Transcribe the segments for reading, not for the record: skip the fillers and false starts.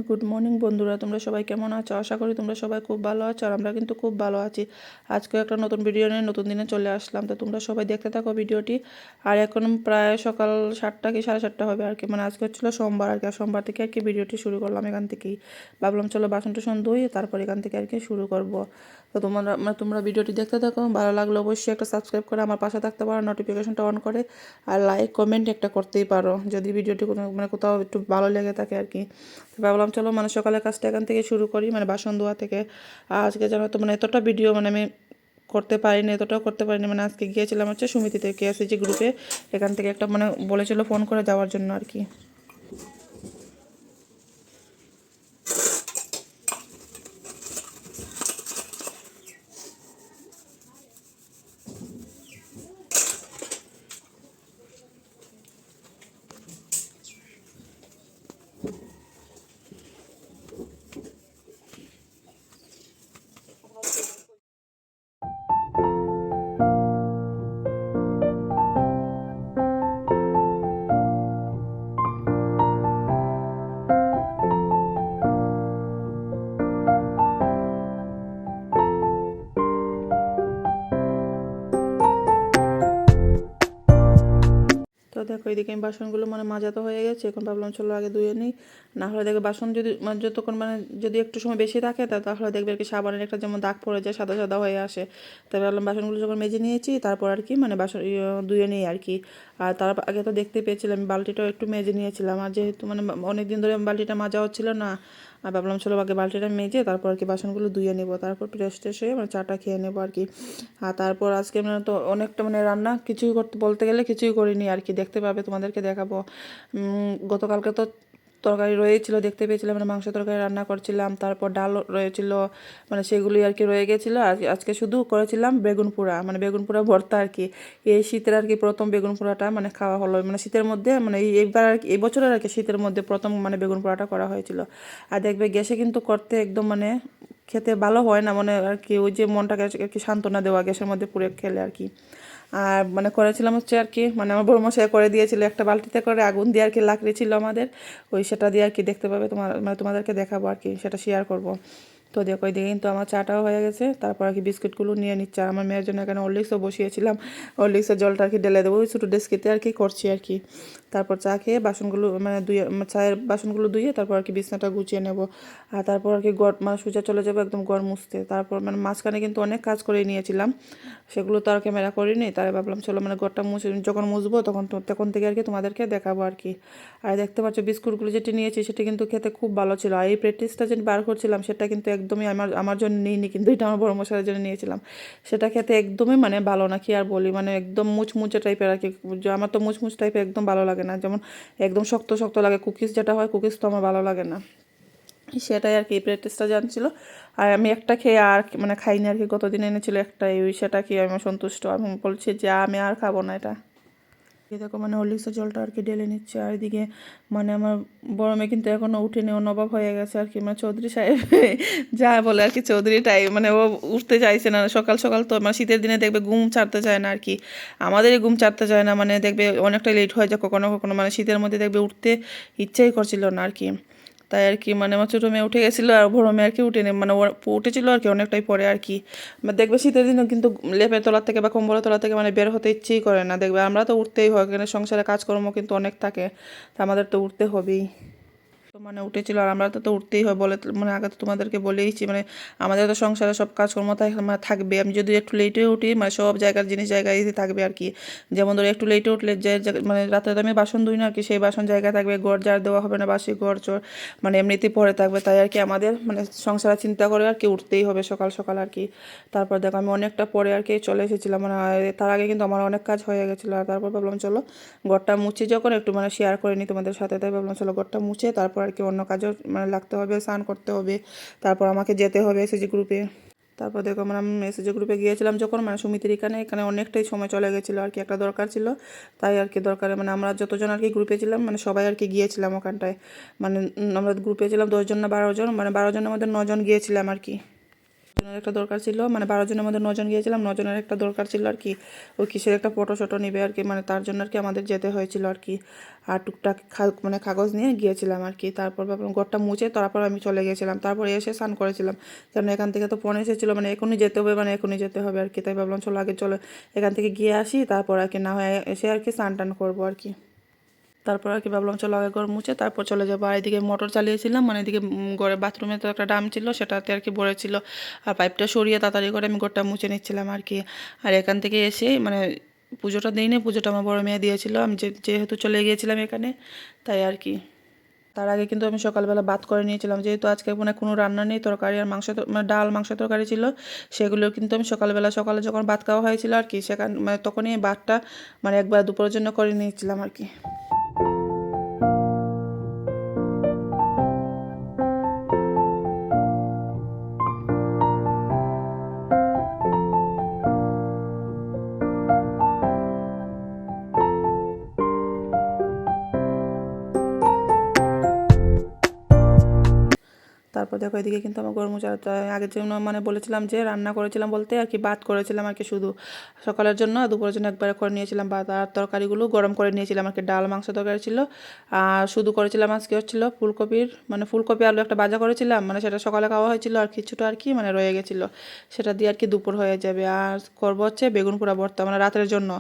Good morning বন্ধুরা, তোমরা সবাই কেমন আছো? আশা করি তোমরা সবাই খুব ভালো আছো, আর আমরা কিন্তু খুব ভালো আছি। আজকে একটা নতুন ভিডিও নিয়ে নতুন দিনে চলে আসলাম। তো তোমরা সবাই দেখতে থাকো ভিডিওটি। আর এখন প্রায় সকাল 7টা কি 7:30 হবে আর কি, মানে আজকে হচ্ছিলো সোমবার আর কি। আর সোমবার থেকে আর কি ভিডিওটি শুরু করলাম এখান থেকেই। ভাবলাম চলো বাসন টাসন ধুই, তারপর এখান থেকে আর কি শুরু করব। তো তোমরা ভিডিওটি দেখতে থাকো। ভালো লাগলে অবশ্যই একটা সাবস্ক্রাইব করে আমার পাশে থাকতে পারো, নোটিফিকেশনটা অন করে। আর লাইক কমেন্ট একটা করতেই পারো যদি ভিডিওটি কোথাও একটু ভালো লেগে থাকে আর কি। তো ভাবলাম চলো সকালের কাজটা এখান থেকে শুরু করি, বাসন ধোয়া থেকে। আজকে জানো তো এতটা ভিডিও আমি করতে পারিনি, এতটাও করতে পারিনি। আজকে গিয়েছিলাম হচ্ছে সমিতিতে, কেএসএজি গ্রুপে। এখান থেকে একটা বলেছিল ফোন করে যাওয়ার জন্য আর কি। তো দেখো এদিকে আমি বাসনগুলো মাজা তো হয়ে গেছে। এখন ভাবলাম চলো আগে ধুয়ে নিই, না হলে দেখবে বাসন যদি যতক্ষণ যদি একটু সময় বেশি থাকে তাহলে দেখবে আর কি সাবানের একটা যেমন দাগ পড়ে যায়, সাদা সাদা হয়ে আসে। তাই ভাবলাম বাসনগুলো যখন মেজে নিয়েছি তারপর আর কি বাসন ধুয়ে নিই আর কি। আর তার আগে তো দেখতে পেয়েছিলাম বালতিটাও একটু মেজে নিয়েছিলাম। আর যেহেতু অনেক দিন ধরে বালতিটা মাজা হচ্ছিল না, আর ভাবলাম চলো আগে বালতিটা মেজে তারপর আর কি বাসনগুলো ধুয়ে নেবো, তারপর ফ্রেশ ট্রেশ হয়ে চাটা খেয়ে নেবো আর কি। আর তারপর আজকে তো অনেকটা রান্না কিছুই করতে বলতে গেলে কিছুই করিনি আর কি। দেখতে পাবে, তোমাদেরকে দেখাবো। গতকালকে তো তরকারি রয়েছিল, দেখতে পেয়েছিলাম মাংস তরকারি রান্না করছিলাম, তারপর ডাল রয়েছিল, সেগুলি আর কি রয়ে গেছিলো। আজকে শুধু করেছিলাম বেগুন পোড়া, বেগুন পোড়া ভর্তা আর কি। এই শীতের আর কি প্রথম বেগুন পোড়াটা খাওয়া হলো, শীতের মধ্যে এইবার আর কি এই বছরের আর কি শীতের মধ্যে প্রথম বেগুন পোড়াটা করা হয়েছিল। আর দেখবে গ্যাসে কিন্তু করতে একদম খেতে ভালো হয় না, আর কি ওই যে মনটাকে আর কি সান্ত্বনা দেওয়া গ্যাসের মধ্যে পুড়ে খেলে আর কি। আর করেছিলাম হচ্ছে আর কি, আমার বড় মশাই করে দিয়েছিল একটা বালতিতে করে আগুন দিয়ে আর কি, লাকড়ি ছিল আমাদের, সেটা দিয়ে আর কি দেখতে পাবে তোমাদেরকে দেখাবো আর কি, সেটা শেয়ার করব। তো দেখো ওইদিকে কিন্তু আমার চাটাও হয়ে গেছে, তারপর আর কি বিস্কুটগুলো নিয়ে নিচ্ছে। আর আমার মেয়ের জন্য এখানে হরলিক্সও বসিয়েছিলাম, হরলিক্সের জলটা আর কি ঢেলে দেবো ওই ছোটো ডেস্কিতে আর কি করছি আর কি। তারপর চা খেয়ে বাসনগুলো ধুয়ে চায়ের বাসনগুলো ধুয়ে তারপর আর কি বিছনাটা গুছিয়ে নেব। আর তারপর আর কি গড় সোজা চলে যাবো একদম গড় মুছতে। তারপর মাঝখানে কিন্তু অনেক কাজ করে নিয়েছিলাম, সেগুলো তো আর ক্যামেরা করিনি। তাই ভাবলাম চলো গড়টা যখন মুছবো তখন থেকে আর কি তোমাদেরকে দেখাবো আর কি। আর দেখতে পাচ্ছ বিস্কুটগুলো যেটি নিয়েছি সেটা কিন্তু খেতে খুব ভালো ছিল। আর এই প্র্যাকটিসটা যেটি বার করছিলাম সেটা কিন্তু একদমই আমার জন্য নিইনি, কিন্তু এটা আমার বড় মশাইয়ের জন্য নিয়েছিলাম। সেটা খেতে একদমই ভালো না, কি আর বলি, একদম মুচমুচে টাইপের আর কি। আমার তো মুচমুচ টাইপের একদম ভালো লাগে না, যেমন একদম শক্ত শক্ত লাগে। কুকিজ যেটা হয়, কুকিজ তো আমার ভালো লাগে না। সেটাই আর কি প্র্যাকটিসটা জানছিল। আর আমি একটা খেয়ে আর খাইনি আর কি, গতদিন এনেছিল একটাই, সেটা খেয়ে আমি সন্তুষ্ট। আমি বলছি যে আমি আর খাবো না এটা। এই দেখো হরলিক্সের জলটা আর কি ঢেলে নিচ্ছে। আর এদিকে আমার বড় মেয়ে কিন্তু এখনও উঠেনি, ও নবাব হয়ে গেছে আর কি, চৌধুরী সাহেব যা বলে আর কি, চৌধুরীটাই। ও উঠতে চাইছে না সকাল সকাল। তো শীতের দিনে দেখবে ঘুম ছাড়তে চায় না আর কি, আমাদেরই ঘুম ছাড়তে চায় না, দেখবে অনেকটা লেট হয়ে যায় কখনো কখনো। শীতের মধ্যে দেখবে উঠতে ইচ্ছাই করছিল না আর কি। তাই আর কি আমার ছোটো মেয়ে উঠে গেছিলো, আর বড়ো মেয়ে আর কি উঠেনি, উঠেছিল আর কি অনেকটাই পরে আর কি। দেখবে শীতের দিনও কিন্তু লেপের তলার থেকে বা কম্বলের তলা থেকে বের হতে ইচ্ছেই করে না। দেখবে আমরা তো উঠতেই হয়, এখানে সংসারে কাজকর্ম কিন্তু অনেক থাকে, তা আমাদের তো উঠতে হবেই। তো উঠেছিল, আর আমরা তো উঠতেই হয় বলে আগে তো তোমাদেরকে বলেইছি, আমাদের তো সংসারে সব কাজকর্ম থাকবে। আমি যদি একটু লেটে উঠি সব জায়গার জিনিস জায়গায় থাকবে আর কি। যেমন ধরো একটু লেটে উঠলে যে রাতে তো আমি বাসন ধুই না আর কি, সেই বাসন জায়গায় থাকবে, ঘর ঝাড় দেওয়া হবে না, বাসি ঘর চর এমনিতেই পড়ে থাকবে। তাই আর কি আমাদের সংসারে চিন্তা করে আর কি উঠতেই হবে সকাল সকাল আর কি। তারপর দেখো আমি অনেকটা পরে আর কি চলে এসেছিলাম, তার আগে কিন্তু আমার অনেক কাজ হয়ে গেছিলো। আর তারপর ভাবলাম চলো ঘরটা মুছে যখন একটু শেয়ার করে নিই তোমাদের সাথে, তাই ভাবলাম চলো ঘরটা মুছে তারপর আর কি অন্য কাজও লাগতে হবে, স্নান করতে হবে, তারপর আমাকে যেতে হবে এসএসজি গ্রুপে। তারপর দেখো আমি এসএসজি গ্রুপে গিয়েছিলাম যখন সমিতির এখানে অনেকটাই সময় চলে গেছিলো আর কি, একটা দরকার ছিল। তাই আর কি দরকারে আমরা যতজন আর কি গ্রুপে ছিলাম সবাই আর কি গিয়েছিলাম ওখানটায়। আমরা গ্রুপে ছিলাম 10 জন না 12 জন, 12 জনের মধ্যে 9 জন গিয়েছিলাম আর কি। জনের একটা দরকার ছিল, মানে 12 জনের মধ্যে 9 জন গিয়েছিলাম, 9 জনের একটা দরকার ছিল আর কি। ওই কিসের একটা ফটো নেবে আর কি, মানে তার জন্য আর কি আমাদের যেতে হয়েছিল আর কি। আর টুকটাক মানে কাগজ নিয়ে গিয়েছিলাম আর কি। তারপর ভাবলাম ঘরটা মুছে তারপর আমি চলে গিয়েছিলাম। তারপরে এসে স্নান করেছিলাম, কারণ এখান থেকে তো ফোন এসেছিলো মানে এখনই যেতে হবে, মানে এখনই যেতে হবে আর কি। তাই ভাবলাম চলো আগে চলো এখান থেকে গিয়ে আসি, তারপর আর কি না হয় এসে আর কি স্নান টান করবো আর কি। তারপর আর কি ভাবলাম চলো আগে ঘর মুছে তারপর চলে যাবো। আর এদিকে মোটর চালিয়েছিলাম, মানে এদিকে ঘরে বাথরুমে তো একটা ড্রাম ছিল সেটাতে আর কি ভরেছিল, আর পাইপটা সরিয়ে তাড়াতাড়ি করে আমি ঘরটা মুছে নিচ্ছিলাম আর কি। আর এখান থেকে এসে মানে পুজোটা দিইনি, পুজোটা আমার বড় মেয়ে দিয়েছিল, আমি যেহেতু চলে গিয়েছিলাম এখানে তাই আর কি। তার আগে কিন্তু আমি সকালবেলা ভাত করে নিয়েছিলাম, যেহেতু আজকে মানে কোনো রান্না নেই, তরকারি আর মাংস মানে ডাল মাংস তরকারি ছিল, সেগুলো কিন্তু আমি সকালে যখন ভাত খাওয়া হয়েছিল আর কি সেখানে মানে তখনই ভাতটা মানে একবার দুপুরের জন্য করে নিয়েছিলাম আর কি। তারপর দেখো এদিকে কিন্তু আমার গরম মোচা আগের জন্য মানে বলেছিলাম যে রান্না করেছিলাম বলতে আর কি ভাত করেছিলাম আর কি শুধু সকালের জন্য, দুপুরের জন্য একবারে করে নিয়েছিলাম ভাত, আর তরকারিগুলো গরম করে নিয়েছিলাম আর কি। ডাল মাংস তরকারি ছিল, আর শুধু করেছিলাম আজকে হচ্ছিলো ফুলকপির মানে ফুলকপি আলু একটা ভাজা করেছিলাম, মানে সেটা সকালে খাওয়া হয়েছিল আর কিছুটা আর কি মানে রয়ে গেছিলো, সেটা দিয়ে আর কি দুপুর হয়ে যাবে। আর করবো হচ্ছে বেগুন পোড়া ভর্তা মানে রাতের জন্য,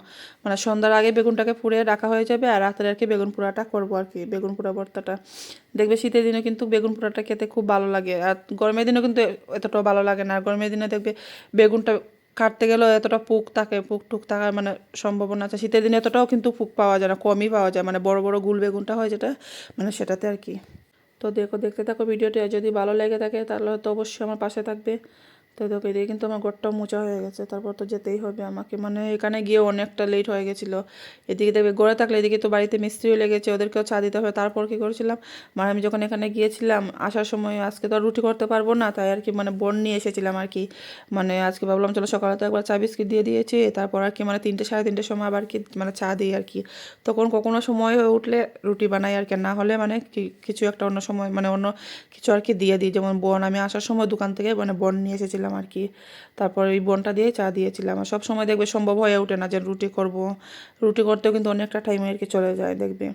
মানে সন্ধ্যার আগে বেগুনটাকে পুড়ে রাখা হয়ে যাবে, আর রাতের আর কি বেগুন পোড়াটা করবো আর কি, বেগুন পোড়া ভর্তাটা। দেখবে শীতের দিনে কিন্তু বেগুন পোড়াটা খেতে খুব ভালো লাগে, আর গরমের দিনেও কিন্তু এতটাও ভালো লাগে না। আর গরমের দিনে দেখবে বেগুনটা কাটতে গেলেও এতটা পুক থাকে, পুক টুক থাকার মানে সম্ভাবনা আছে। শীতের দিনে এতটাও কিন্তু পুক পাওয়া যায় না, কমই পাওয়া যায়, মানে বড় বড় গুল বেগুনটা হয় যেটা মানে সেটাতে আর কি। তো দেখতে থাকো ভিডিওটি, আর যদি ভালো লেগে থাকে তাহলে তো অবশ্যই আমার পাশে থাকবে। তো দেখো এদিকে কিন্তু আমার ঘরটাও মোছা হয়ে গেছে, তারপর তো যেতেই হবে আমাকে, মানে এখানে গিয়ে অনেকটা লেট হয়ে গেছিলো। এদিকে দেখবে গড়ে থাকলে এদিকে তো বাড়িতে মিস্ত্রিও লেগেছে, ওদেরকেও চা দিতে হবে। তারপর কী করেছিলাম মানে আমি যখন এখানে গিয়েছিলাম আসার সময় আজকে তো আর রুটি করতে পারবো না, তাই আর কি মানে বোন নিয়ে এসেছিলাম আর কি। মানে আজকে ভাবলাম চলো সকালে তো একবার চা বিস্কিট দিয়ে দিয়েছি, তারপর আর কি মানে 3টে সাড়ে 3টের সময় আবার কি মানে চা দিই আর কি। তখন কখনো সময় হয়ে উঠলে রুটি বানাই আর কি, না হলে মানে কিছু একটা অন্য সময় মানে অন্য কিছু আর কি দিয়ে দিই। যেমন বোন আমি আসার সময় দোকান থেকে মানে বোন নিয়ে এসেছিলাম আর কি, তারপর এই বোনটা দিয়ে চা দিয়েছিলাম। আর সব সময় দেখবে সম্ভব হয়ে ওঠে না যে রুটি করব, রুটি করতেও কিন্তু অনেকটা টাইম আর কি চলে যায়। দেখবে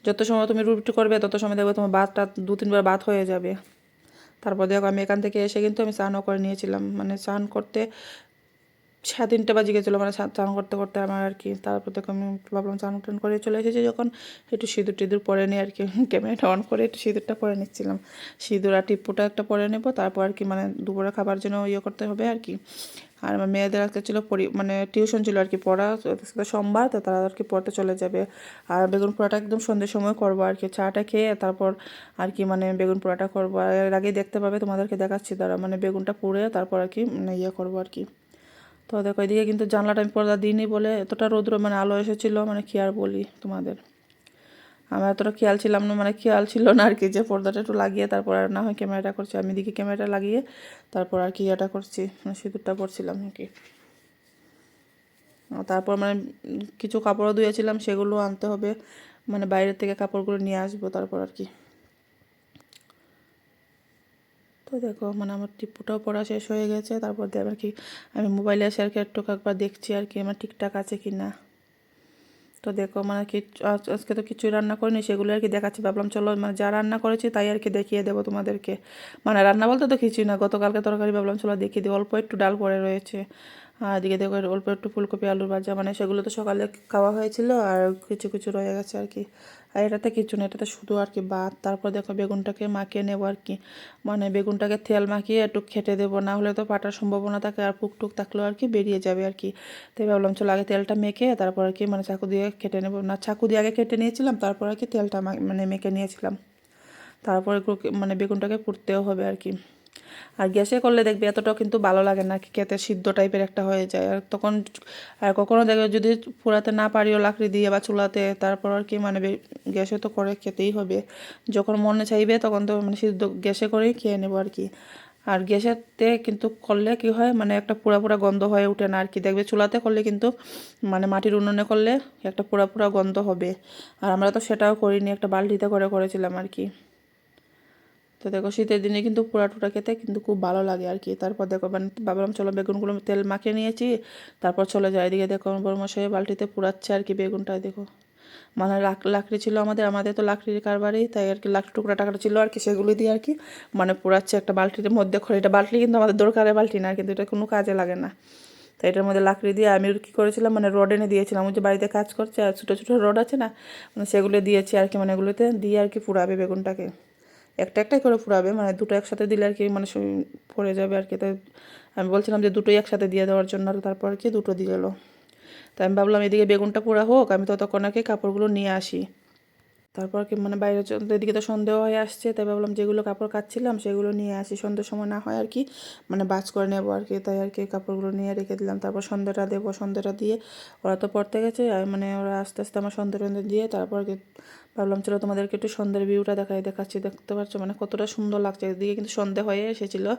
যত সময় তুমি রুটি করবে তত সময় দেখবে তোমার ভাতটা 2-3 বার ভাত হয়ে যাবে। তারপর দেখো আমি এখান থেকে এসে কিন্তু আমি স্নানও করে নিয়েছিলাম, মানে স্নান করতে 3:30 বাজে গেছিলো, মানে স্নান করতে করতে আমার আর কি। তারপর দেখো আমি ভাবলাম স্নান টান করে চলে এসেছি যখন, একটু সিঁদুর টিঁদুর পরে নিই আর কি, ক্যামেরাটা অন করে একটু সিঁদুরটা পরে নিচ্ছিলাম। সিঁদুর আর টিপ্পুটা একটা পরে নেবো, তারপর আর কি মানে দুপুরে খাবার জন্য ইয়ে করতে হবে আর কি। আর আমার মেয়েদের আজকে ছিল মানে টিউশন ছিল আর কি, পড়া সোমবার, তো তারা আর কি পড়তে চলে যাবে। আর বেগুন পোড়াটা একদম সন্ধ্যের সময় করবো আর কি, চাটা খেয়ে তারপর আর কি মানে বেগুন পোড়াটা করবো। আর এর আগেই দেখতে পাবে, তোমাদেরকে দেখাচ্ছি তারা মানে বেগুনটা পুড়ে তারপর আর কি মানে ইয়ে করবো আর কি। তো দেখো এদিকে কিন্তু জানলাটা আমি পর্দা দিইনি বলে এতটা রৌদ্র মানে আলো এসেছিলো, মানে কি আর বলি তোমাদের, আমার এতটা খেয়াল ছিলাম না, মানে খেয়াল ছিল না আর কি যে পর্দাটা একটু লাগিয়ে তারপর আর না হয় ক্যামেরাটা করছি। আমি এদিকে ক্যামেরাটা লাগিয়ে তারপর আর কি এটা করছি, মানে সিঁদুরটা পরছিলাম আর কি। তারপর মানে কিছু কাপড়ও ধুয়েছিলাম সেগুলো আনতে হবে, মানে বাইরের থেকে কাপড়গুলো নিয়ে আসবো তারপর আর কি। তো দেখো মানে আমার টিপুটাও পড়া শেষ হয়ে গেছে, তারপর দিয়ে আবার কি আমি মোবাইলে এসে আর কি একটু একবার দেখছি আর কি আমার ঠিকঠাক আছে কি না। তো দেখো মানে কি আজকে তো কিছুই রান্না করিনি, সেগুলো আর কি দেখাচ্ছি। ভাবলাম চলো মানে যা রান্না করেছি তাই আর কি দেখিয়ে দেবো তোমাদেরকে, মানে রান্না বলতে তো কিছুই না, গতকালকে তরকারি ভাবলাম চলো দেখিয়ে দিই, অল্প একটু ডাল পড়ে রয়েছে। আর এদিকে দেখো অল্প একটু ফুলকপি আলুর ভাজা, মানে সেগুলো তো সকালে খাওয়া হয়েছিল আর কিছু কিছু রয়ে গেছে আর কি। আর এটাতে কিছু না, এটাতে শুধু আর কি ভাত। তারপর দেখো বেগুনটাকে মাখিয়ে নেবো আর কি, মানে বেগুনটাকে তেল মাখিয়ে একটু খেটে দেবো, না হলে তো পাটার সম্ভাবনা থাকে, আর পুক টুক থাকলেও আর কি বেরিয়ে যাবে আর কি। তাই ভাবলাম চলো আগে তেলটা মেখে তারপর আর কি মানে চাকু দিয়ে কেটে নেবো, না চাকু দিয়ে আগে কেটে নিয়েছিলাম তারপর আর কি তেলটা মানে মেখে নিয়েছিলাম। তারপরে মানে বেগুনটাকে পুড়তেও হবে আর কি। আর গ্যাসে করলে দেখবে এতটাও কিন্তু ভালো লাগে না, খেতে সিদ্ধ টাইপের একটা হয়ে যায়। আর তখন আর কখনো দেখবে যদি পোড়াতে না পারিও লাকড়ি দিয়ে বা চুলাতে, তারপর আর কি মানে গ্যাসে তো করে খেতেই হবে, যখন মনে চাইবে তখন তো মানে সিদ্ধ গ্যাসে করেই খেয়ে নেবো আর কি। আর গ্যাসেতে কিন্তু করলে কি হয় মানে একটা পোড়া পোড়া গন্ধ হয়ে ওঠে না আর কি, দেখবে চুলাতে করলে কিন্তু মানে মাটির উনুনে করলে একটা পোড়া পোড়া গন্ধ হবে। আর আমরা তো সেটাও করিনি, একটা বালতিতে করে করেছিলাম আর কি। তো দেখো শীতের দিনে কিন্তু পোড়া টোটা খেতে কিন্তু খুব ভালো লাগে আর কি। তারপর দেখো মানে ভাবলাম চলো বেগুনগুলো তেল মাখিয়ে নিয়েছি, তারপর চলে যায়। এদিকে দেখো আমার বড় মশাই বালতিতে পুড়াচ্ছে আর কি বেগুনটা। দেখো মানে লাকড়ি ছিল আমাদের তো লাকড়ির কারবারই, তাই আর কি লাকড়ি টুকরা টাকরা ছিল আর কি, সেগুলো দিয়ে আর কি মানে পোড়াচ্ছে একটা বালতির মধ্যে করে। এটা বালতি কিন্তু আমাদের দরকারের বালতি না, কিন্তু এটা কোনো কাজে লাগে না। তো এটার মধ্যে লাকড়ি দিয়ে আমি কী করেছিলাম মানে রড এনে দিয়েছিলাম, ওই যে বাড়িতে কাজ করছে আর ছোটো ছোটো রড আছে না, মানে সেগুলো দিয়েছি আর কি, মানে এগুলোতে দিয়ে আর কি পুড়াবে বেগুনটাকে। একটা একটাই করে পুড়াবে, মানে দুটো একসাথে দিলে আর কি মানে পড়ে যাবে আর কি। তাই আমি বলছিলাম যে দুটোই একসাথে দিয়ে দেওয়ার জন্য, আর তারপর আর কি দুটো দিয়ে এলো। তাই আমি ভাবলাম এদিকে বেগুনটা পোড়া হোক, আমি ততক্ষণ আর কি কাপড়গুলো নিয়ে আসি। তারপর কি মানে বাইরে এদিকে তো সন্দেহ হয়ে আসছে, তাই ভাবলাম যেগুলো কাপড় কাচ্ছিলাম সেগুলো নিয়ে আসি, সন্ধ্যের সময় না হয় আর কি মানে বাজ করে নেবো আর কি। তাই আর কি কাপড়গুলো নিয়ে রেখে দিলাম। তারপর সন্ধ্যাটা দেবো, সন্ধ্যাটা দিয়ে ওরা তো পড়তে গেছে, আর মানে ওরা আস্তে আস্তে আমার সন্ধ্যা টন্ধে দিয়ে তারপর কি ভাবলাম চলো তোমাদেরকে একটু সন্ধ্যের ভিউটা দেখাচ্ছি। দেখতে পাচ্ছ মানে কতটা সুন্দর লাগছে, এদিকে কিন্তু সন্ধ্যা হয়ে এসেছিলো।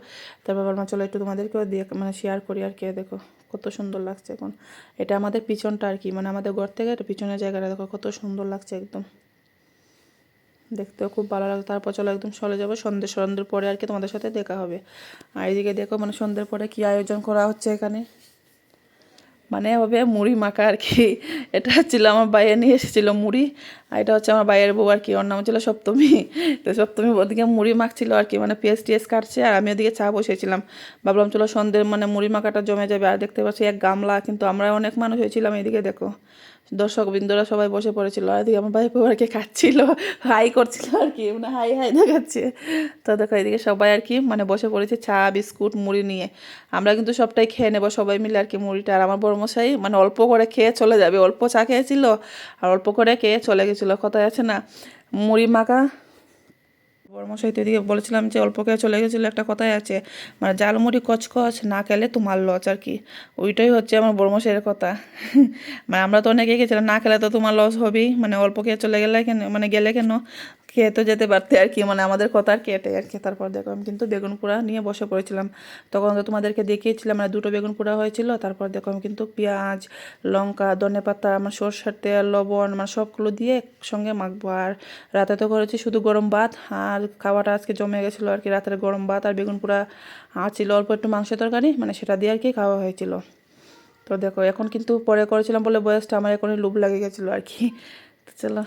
তারপর ভাবলাম চলো একটু তোমাদেরকেও দিয়ে মানে শেয়ার করি আর কি। দেখো কত সুন্দর লাগছে এখন। এটা আমাদের পিছনটা আর কি, মানে আমাদের ঘর থেকে এটা পিছনের জায়গাটা দেখো কত সুন্দর লাগছে একদম, দেখতেও খুব ভালো লাগে। তারপর চলো একদম চলে যাবো সন্ধ্যের পরে আর কি তোমাদের সাথে দেখা হবে। আর এদিকে দেখো মানে সন্ধ্যের পরে কি আয়োজন করা হচ্ছে এখানে, মানে হবে মুড়ি মাখা আর কি। এটা হচ্ছিল আমার বাইরে নিয়ে এসেছিলো মুড়ি, আর এটা হচ্ছে আমার বাইরের বউ আর কি, ওর নাম ছিল সপ্তমী। তো সপ্তমী ওদিকে মুড়ি মাখছিল আর কি, মানে পেঁয়াজ টিয়াজ কাটছে, আর আমি ওদিকে চা বসেছিলাম। ভাবলাম চলো সন্ধ্যের মানে মুড়ি মাখাটা জমে যাবে। আর দেখতে পাচ্ছি এক গামলা, কিন্তু আমরা অনেক মানুষ হয়েছিলাম। এদিকে দেখো দর্শকবৃন্দরা সবাই বসে পড়েছিল, আর এদিকে আমার ভাই আর কি খাচ্ছিল, হাই করছিল আর কি, মানে হাই হাই দেখাচ্ছে। তো দেখো এদিকে সবাই আর কি মানে বসে পড়েছে চা বিস্কুট মুড়ি নিয়ে। আমরা কিন্তু সবটাই খেয়ে নেবো সবাই মিলে আর কি মুড়িটা। আর আমার বড়মশাই মানে অল্প করে খেয়ে চলে যাবে, অল্প চা খেয়েছিল আর অল্প করে খেয়ে চলে গেছিলো। কথায় আছে না মুড়ি মাখা, বড়মশাই তো এদিকে বলেছিলাম যে অল্প খেয়ে চলে গেছিলো, একটা কথাই আছে মানে জালমুড়ি কচকচ না খেলে তোমার লস আর কি, ওইটাই হচ্ছে আমার বড়মশাইয়ের কথা। মানে আমরা তো অনেকে গেছিলাম, না খেলে তো তোমার লস হবেই, মানে অল্প খেয়ে চলে গেলে কেন মানে গেলে কেন, খেয়ে তো যেতে পারতে আর কি, মানে আমাদের কথা আর কেটে আর কি। তারপর দেখো আমি কিন্তু বেগুন পোড়া নিয়ে বসে পড়েছিলাম। তখন তো তোমাদেরকে দেখিয়েছিলাম মানে দুটো বেগুন পোড়া হয়েছিল। তারপর দেখো আমি কিন্তু পেঁয়াজ লঙ্কা ধনেপাতা আমার সরষের তেল লবণ মানে সবগুলো দিয়ে একসঙ্গে মাখবো। আর রাতে তো করেছি শুধু গরম ভাত, আর খাওয়াটা আজকে জমে গেছিলো আর কি, রাতের গরম ভাত আর বেগুন পোড়া ছিল, অল্প একটু মাংস তরকারি মানে সেটা দিয়ে আর কি খাওয়া হয়েছিল। তো দেখো এখন কিন্তু পরে করেছিলাম বলে বয়সটা আমার এখনই লোভ লাগে গেছিলো আর কি। তো চলো,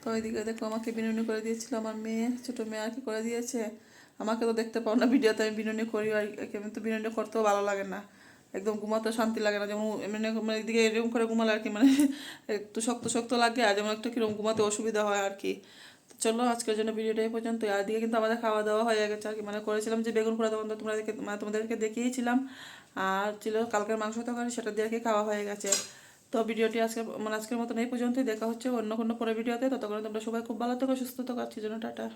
তো ওইদিকে দেখো আমাকে বিনুনি করে দিয়েছিল আমার মেয়ে, ছোটো মেয়ে আর কি করে দিয়েছে। আমাকে তো দেখতে পাও না ভিডিওতে, আমি বিনুনি করি আর আমি তো বিনুনি করতেও ভালো লাগে না, একদম ঘুমাতেও শান্তি লাগে না। যেমন এমনি মানে এদিকে এরকম করে ঘুমালে আর কি মানে একটু শক্ত শক্ত লাগে, আর যেমন একটু কীরকম ঘুমাতে অসুবিধা হয় আর কি। তো চলো আজকের জন্য ভিডিওটা এই পর্যন্ত। আর দিকে কিন্তু আমাদের খাওয়া দাওয়া হয়ে গেছে আর কি, মানে করেছিলাম যে বেগুন পোড়া, তখন তো তোমাদেরকে দেখিয়েছিলাম। আর ছিল কালকের মাংস তরকারি, সেটা দিয়ে আর কি খাওয়া হয়ে গেছে। তো ভিডিওটি আজকের মতন এই পর্যন্তই। দেখা হচ্ছে অন্য কোনো পরে ভিডিওতে। ততক্ষণ তোমরা সবাই খুব ভালো থেকো, সুস্থ থাকো। আজকের জন্য টাটা।